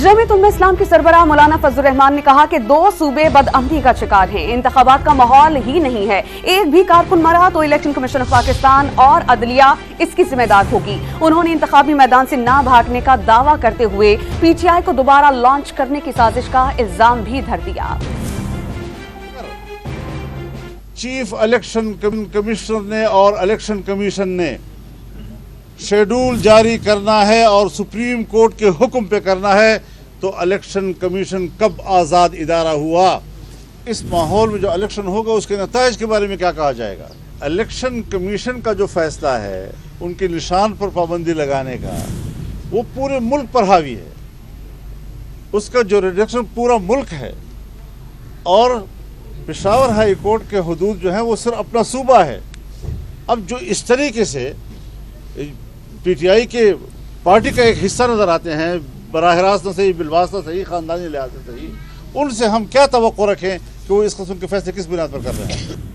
जमीयत उम्मे इस्लाम के सरबराह मौलाना फजलुर रहमान ने कहा कि 2 सूबे बदअमनी का शिकार हैं, इंतखाबात का माहौल ही नहीं है। एक भी कारकुन मरा तो इलेक्शन कमीशन ऑफ पाकिस्तान और अदलिया इसकी जिम्मेदार होगी। उन्होंने इंतखाबी मैदान से ना भागने का दावा करते हुए पीटीआई को दोबारा लॉन्च करने की साजिश का इल्जाम भी धर दिया। चीफ इलेक्शन कमिश्नर ने और इलेक्शन कमीशन ने शेड्यूल जारी करना है और सुप्रीम कोर्ट के हुक्म पे करना है, तो इलेक्शन कमीशन कब आज़ाद इदारा हुआ? इस माहौल में जो इलेक्शन होगा उसके नताइज के बारे में क्या कहा जाएगा? इलेक्शन कमीशन का जो फैसला है उनके निशान पर पाबंदी लगाने का, वो पूरे मुल्क पर हावी है। उसका जो रिडक्शन पूरा मुल्क है, और पेशावर हाई कोर्ट के हुदूद जो है वो सिर्फ अपना सूबा है। अब जो इस तरीके से पीटीआई के पार्टी का एक हिस्सा नज़र आते हैं, बराह रास्त न सही, बिलवास्ता सही, ख़ानदानी लिहाज से सही, उनसे हम क्या तवक्को रखें कि वो इस किस्म के फैसले किस बुनियाद पर कर रहे हैं?